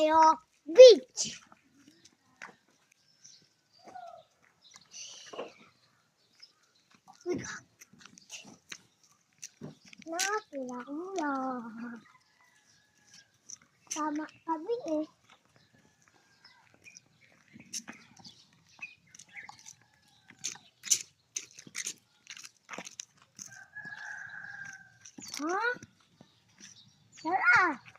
tayo beach. Nakakula. Tama kami eh. Ha? Tara!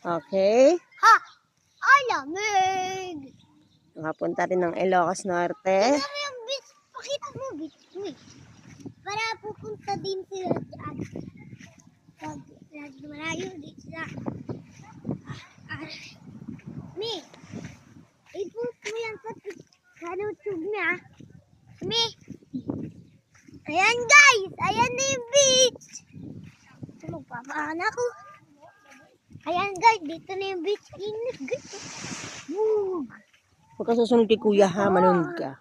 Okay. Ha! Ay, lamig! Nakapunta rin ng Ilocos Norte. Tignan mo yung beach. Pakita mo beach. Uy. Para pupunta din sila dyan. Pag malayo din sila. Mi! I-post mo yan sa YouTube niya. Mi! Ayan guys! Ayan na yung beach! Magpapaan ako. Ayan guys, dito na yung beach. Init guys. Woo! Huwag ka susunod kay kuya ha, manunod ka.